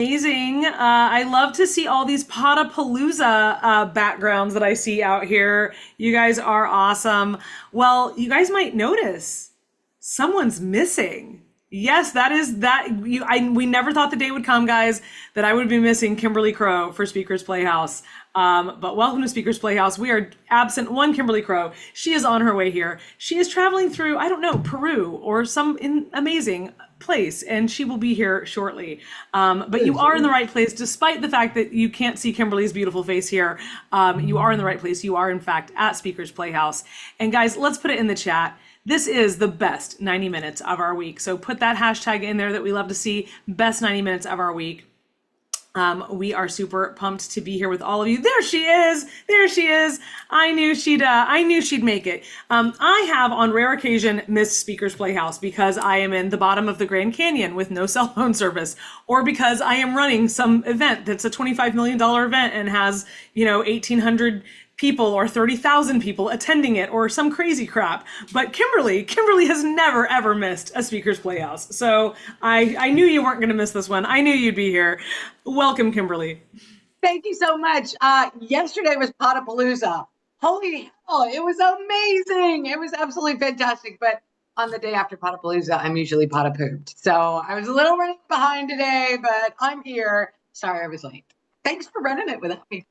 Amazing. I love to see all these Potapalooza backgrounds that I see out here. You guys are awesome. Well, you guys might notice someone's missing. Yes, that is that we never thought the day would come, guys, that I would be missing Kimberly Crow for Speakers Playhouse. But welcome to Speakers Playhouse. We are absent one Kimberly Crow. She is on her way here. She is traveling through, I don't know, Peru or some amazing place, and she will be here shortly. But you are in the right place, despite the fact that you can't see Kimberly's beautiful face here. You are in the right place. You are, in fact, at Speakers Playhouse. And guys, let's put it in the chat. This is the best 90 minutes of our week. So put that hashtag in there that we love to see, best 90 minutes of our week. We are super pumped to be here with all of you. There she is. There she is. I knew she'd make it. I have on rare occasion missed Speakers Playhouse because I am in the bottom of the Grand Canyon with no cell phone service, or because I am running some event that's a $25 million event and has, 1,800 people or 30,000 people attending it or some crazy crap. But Kimberly has never ever missed a Speakers Playhouse. So I knew you weren't going to miss this one. I knew you'd be here. Welcome, Kimberly. Thank you so much. Yesterday was Potapalooza. Holy hell, it was amazing. It was absolutely fantastic. But on the day after Potapalooza, I'm usually potapooped. So I was a little running behind today, but I'm here. Sorry I was late. Thanks for running it without me.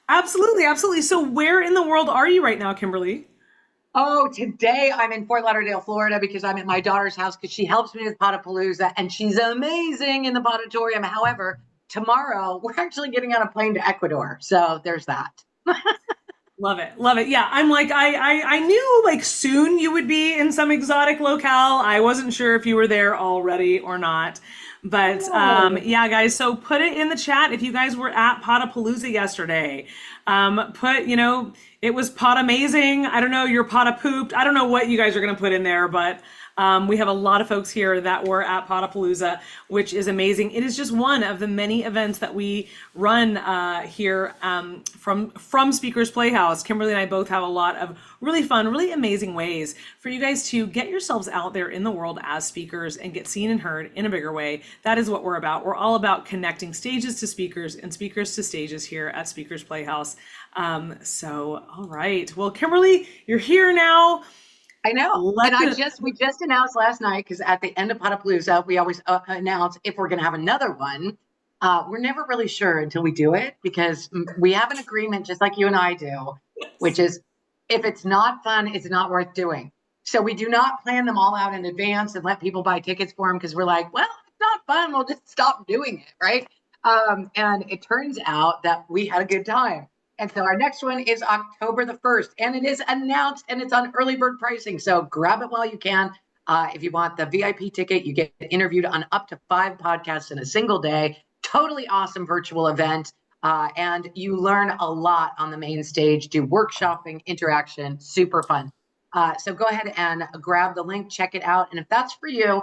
Absolutely, absolutely. So where in the world are you right now, Kimberly? Oh, today I'm in Fort Lauderdale, Florida, because I'm at my daughter's house because she helps me with Potapalooza and she's amazing in the potatorium. However, tomorrow we're actually getting on a plane to Ecuador. So there's that. Love it. Love it. Yeah. I'm like, I knew like soon you would be in some exotic locale. I wasn't sure if you were there already or not. But yeah, guys, so put it in the chat if you guys were at Potapalooza yesterday. It was pot amazing. I don't know, you're pot pooped. I don't know what you guys are going to put in there, but we have a lot of folks here that were at Potapalooza, which is amazing. It is just one of the many events that we run here from Speakers Playhouse. Kimberly and I both have a lot of really fun, really amazing ways for you guys to get yourselves out there in the world as speakers and get seen and heard in a bigger way. That is what we're about. We're all about connecting stages to speakers and speakers to stages here at Speakers Playhouse. All right. Well, Kimberly, you're here now. I know. We just announced last night, because at the end of Potapalooza, we always announce if we're going to have another one. We're never really sure until we do it, because we have an agreement just like you and I do, which is if it's not fun, it's not worth doing. So we do not plan them all out in advance and let people buy tickets for them, because we're like, well, if it's not fun, we'll just stop doing it, right? And it turns out that we had a good time. And so our next one is October the 1st, and it is announced and it's on early bird pricing. So grab it while you can. If you want the VIP ticket, you get interviewed on up to 5 podcasts in a single day. Totally awesome virtual event. And you learn a lot on the main stage, do workshopping, interaction, super fun. So go ahead and grab the link, check it out. And if that's for you,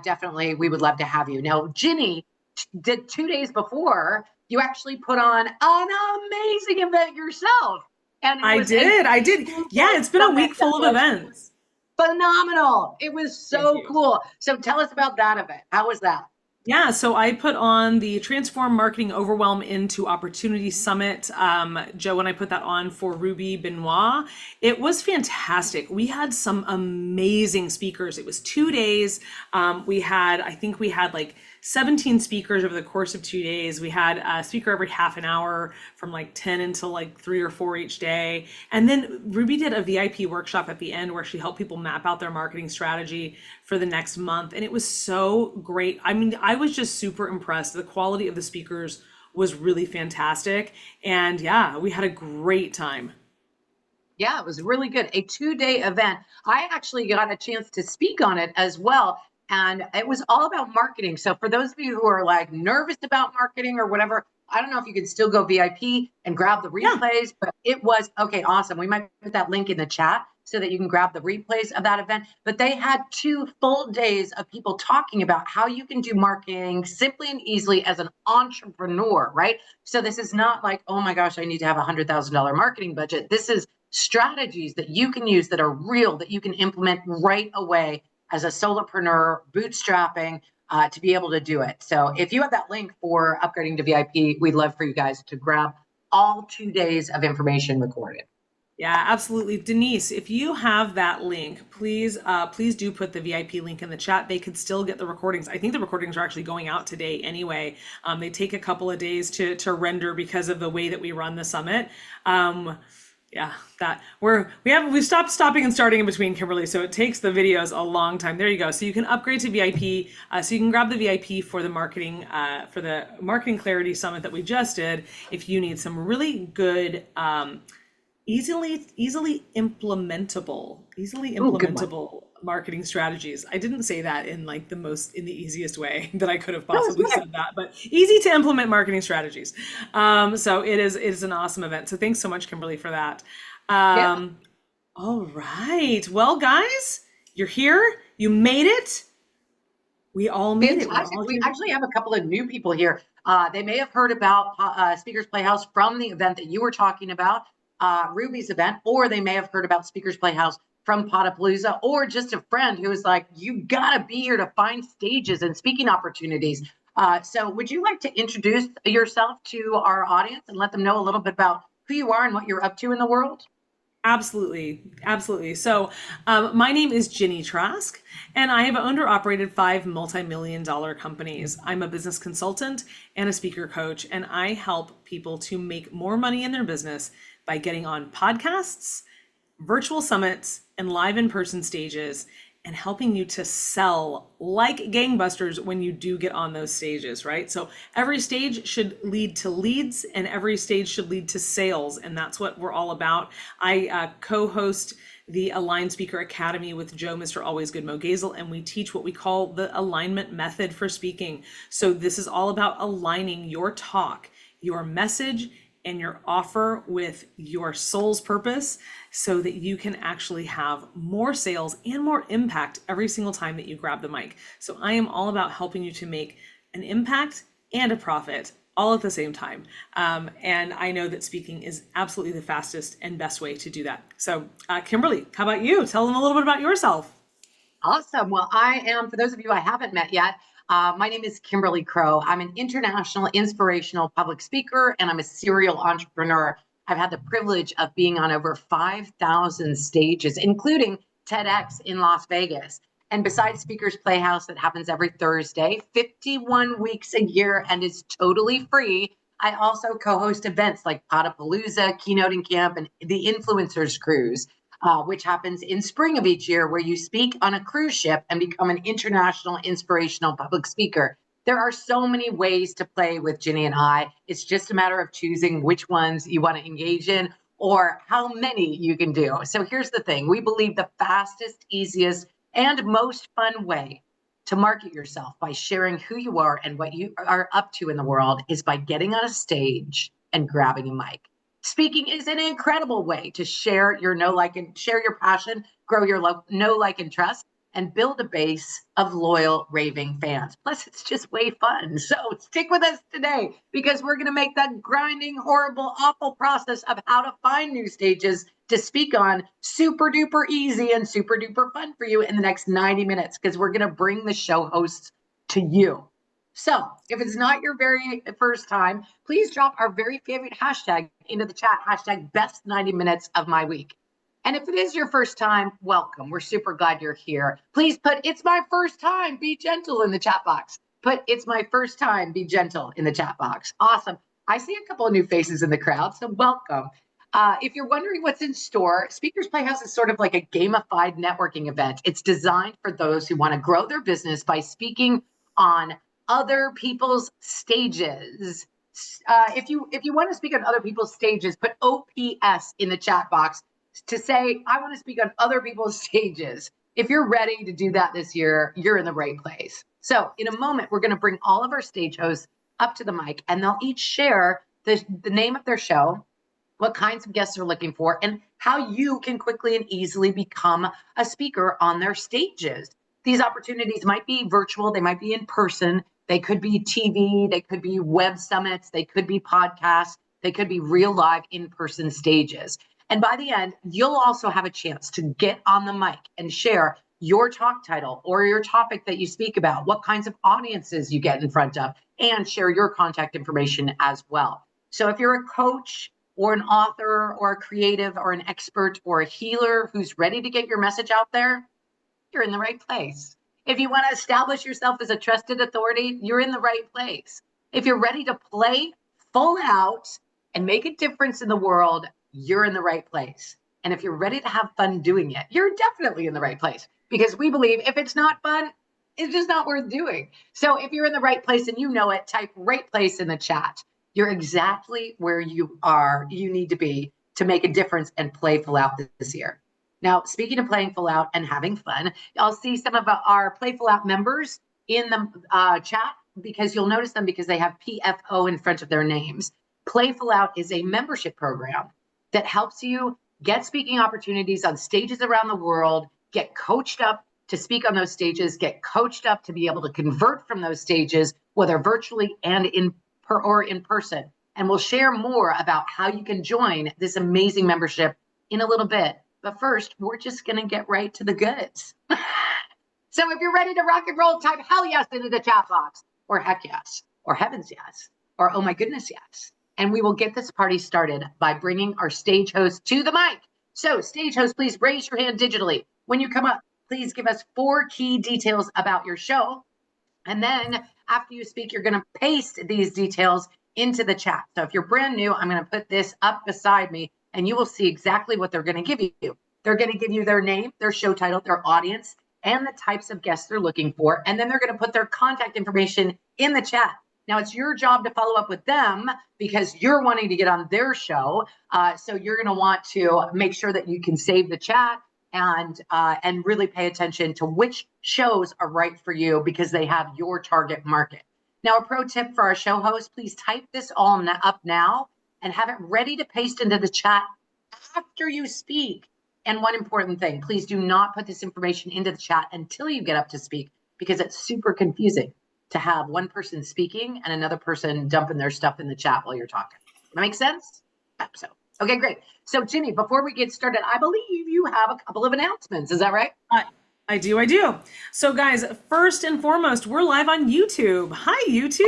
definitely we would love to have you. Now, Ginny did 2 days before, you actually put on an amazing event yourself. And I did. Yeah, it's been a week full of events. Phenomenal. It was so cool. So tell us about that event. How was that? Yeah, so I put on the Transform Marketing Overwhelm into Opportunity Summit. Joe and I put that on for Ruby Benoit. It was fantastic. We had some amazing speakers. It was 2 days. I think we had like 17 speakers over the course of 2 days. We had a speaker every half an hour from like 10 until like 3 or 4 each day. And then Ruby did a VIP workshop at the end where she helped people map out their marketing strategy for the next month. And it was so great. I mean, I was just super impressed. The quality of the speakers was really fantastic. And yeah, we had a great time. Yeah, it was really good. A 2-day event. I actually got a chance to speak on it as well. And it was all about marketing. So for those of you who are like nervous about marketing or whatever, I don't know if you can still go VIP and grab the replays, but it was, okay, awesome. We might put that link in the chat so that you can grab the replays of that event. But they had 2 full days of people talking about how you can do marketing simply and easily as an entrepreneur, right? So this is not like, oh my gosh, I need to have $100,000 marketing budget. This is strategies that you can use that are real, that you can implement right away as a solopreneur, bootstrapping, to be able to do it. So if you have that link for upgrading to VIP, we'd love for you guys to grab all 2 days of information recorded. Yeah, absolutely. Denise, if you have that link, please do put the VIP link in the chat. They could still get the recordings. I think the recordings are actually going out today anyway. They take a couple of days to render because of the way that we run the summit. Yeah, that we've stopped stopping and starting in between, Kimberly, so it takes the videos a long time. There you go. So you can upgrade to VIP. So you can grab the VIP for the marketing clarity summit that we just did. If you need some really good easily implementable marketing strategies. I didn't say that in like in the easiest way that I could have possibly said that, but easy to implement marketing strategies. So it is an awesome event. So thanks so much, Kimberly, for that. All right. Well, guys, you're here. You made it. We all made it. We actually have a couple of new people here. They may have heard about Speakers Playhouse from the event that you were talking about, Ruby's event, or they may have heard about Speakers Playhouse from Potapalooza, or just a friend who was like, you gotta be here to find stages and speaking opportunities. So would you like to introduce yourself to our audience and let them know a little bit about who you are and what you're up to in the world? Absolutely. So my name is Ginny Trask, and I have owned or operated 5 multi-million-dollar companies. I'm a business consultant and a speaker coach, and I help people to make more money in their business by getting on podcasts, virtual summits, and live in-person stages, and helping you to sell like gangbusters when you do get on those stages, right? So every stage should lead to leads, and every stage should lead to sales, and that's what we're all about. I co-host the Aligned Speaker Academy with Joe, Mr. Always Good Mo Gazel, and we teach what we call the alignment method for speaking. So this is all about aligning your talk, your message, and your offer with your soul's purpose so that you can actually have more sales and more impact every single time that you grab the mic. So I am all about helping you to make an impact and a profit all at the same time. And I know that speaking is absolutely the fastest and best way to do that. So Kimberly, how about you? Tell them a little bit about yourself. Awesome. Well, I am, for those of you I haven't met yet, my name is Kimberly Crow. I'm an international inspirational public speaker, and I'm a serial entrepreneur. I've had the privilege of being on over 5,000 stages, including TEDx in Las Vegas. And besides Speakers Playhouse that happens every Thursday, 51 weeks a year, and is totally free, I also co-host events like Potapalooza, Keynoting Camp, and the Influencers Cruise. Which happens in spring of each year, where you speak on a cruise ship and become an international inspirational public speaker. There are so many ways to play with Ginny and I. It's just a matter of choosing which ones you want to engage in or how many you can do. So here's the thing. We believe the fastest, easiest, and most fun way to market yourself by sharing who you are and what you are up to in the world is by getting on a stage and grabbing a mic. Speaking is an incredible way to share your share your passion, grow your know, like, and trust, and build a base of loyal, raving fans. Plus, it's just way fun. So stick with us today because we're going to make that grinding, horrible, awful process of how to find new stages to speak on super duper easy and super duper fun for you in the next 90 minutes because we're going to bring the show hosts to you. So if it's not your very first time, please drop our very favorite hashtag into the chat, hashtag best 90 minutes of my week. And if it is your first time, welcome. We're super glad you're here. Please put it's my first time, be gentle in the chat box. Put it's my first time, be gentle in the chat box. Awesome. I see a couple of new faces in the crowd, so welcome. If you're wondering what's in store, Speakers Playhouse is sort of like a gamified networking event. It's designed for those who want to grow their business by speaking on other people's stages. If you want to speak on other people's stages, put OPS in the chat box to say, I want to speak on other people's stages. If you're ready to do that this year, you're in the right place. So in a moment, we're going to bring all of our stage hosts up to the mic, and they'll each share the name of their show, what kinds of guests they're looking for, and how you can quickly and easily become a speaker on their stages. These opportunities might be virtual, they might be in person, they could be TV, they could be web summits, they could be podcasts, they could be real live in-person stages. And by the end, you'll also have a chance to get on the mic and share your talk title or your topic that you speak about, what kinds of audiences you get in front of, and share your contact information as well. So if you're a coach or an author or a creative or an expert or a healer who's ready to get your message out there, you're in the right place. If you want to establish yourself as a trusted authority, you're in the right place. If you're ready to play full out and make a difference in the world, you're in the right place. And if you're ready to have fun doing it, you're definitely in the right place, because we believe if it's not fun, it's just not worth doing. So if you're in the right place and you know it, type right place in the chat. You're exactly where you need to be to make a difference and play full out this year. Now, speaking of playing full out and having fun, I'll see some of our Playful Out members in the chat, because you'll notice them because they have PFO in front of their names. Playful Out is a membership program that helps you get speaking opportunities on stages around the world, get coached up to speak on those stages, get coached up to be able to convert from those stages, whether virtually and in person. And we'll share more about how you can join this amazing membership in a little bit. But first, we're just going to get right to the goods. So if you're ready to rock and roll, type hell yes into the chat box, or heck yes, or heavens yes, or oh my goodness yes. And we will get this party started by bringing our stage host to the mic. So stage host, please raise your hand digitally. When you come up, please give us 4 key details about your show. And then after you speak, you're going to paste these details into the chat. So if you're brand new, I'm going to put this up beside me, and you will see exactly what they're going to give you. They're going to give you their name, their show title, their audience, and the types of guests they're looking for. And then they're going to put their contact information in the chat. Now, it's your job to follow up with them because you're wanting to get on their show. So you're going to want to make sure that you can save the chat and really pay attention to which shows are right for you because they have your target market. Now, a pro tip for our show host, please type this all up now and have it ready to paste into the chat after you speak. And one important thing, please do not put this information into the chat until you get up to speak, because it's super confusing to have one person speaking and another person dumping their stuff in the chat while you're talking. That makes sense? So, okay, great. So Ginny, before we get started, I believe you have a couple of announcements. Is that right? I do. So guys, first and foremost, we're live on YouTube. Hi, YouTube.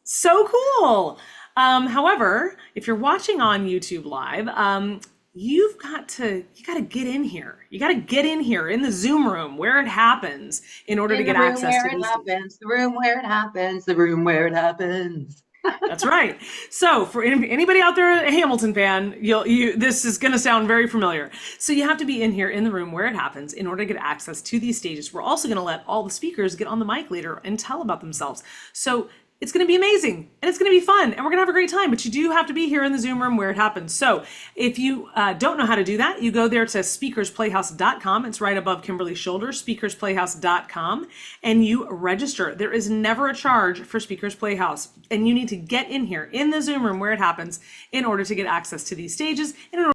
So cool. However, if you're watching on YouTube live, you got to get in here. You got to get in here in the Zoom room where it happens in order to get access to these. The room where it happens. The room where it happens. That's right. So for anybody out there, a Hamilton fan, this is going to sound very familiar. So you have to be in here in the room where it happens in order to get access to these stages. We're also going to let all the speakers get on the mic later and tell about themselves. So it's going to be amazing and it's going to be fun and we're going to have a great time, but you do have to be here in the Zoom room where it happens. So if you don't know how to do that, you go there to speakersplayhouse.com. It's right above Kimberly's shoulder, speakersplayhouse.com, and you register. There is never a charge for Speakers Playhouse, and you need to get in here in the Zoom room where it happens in order to get access to these stages and in order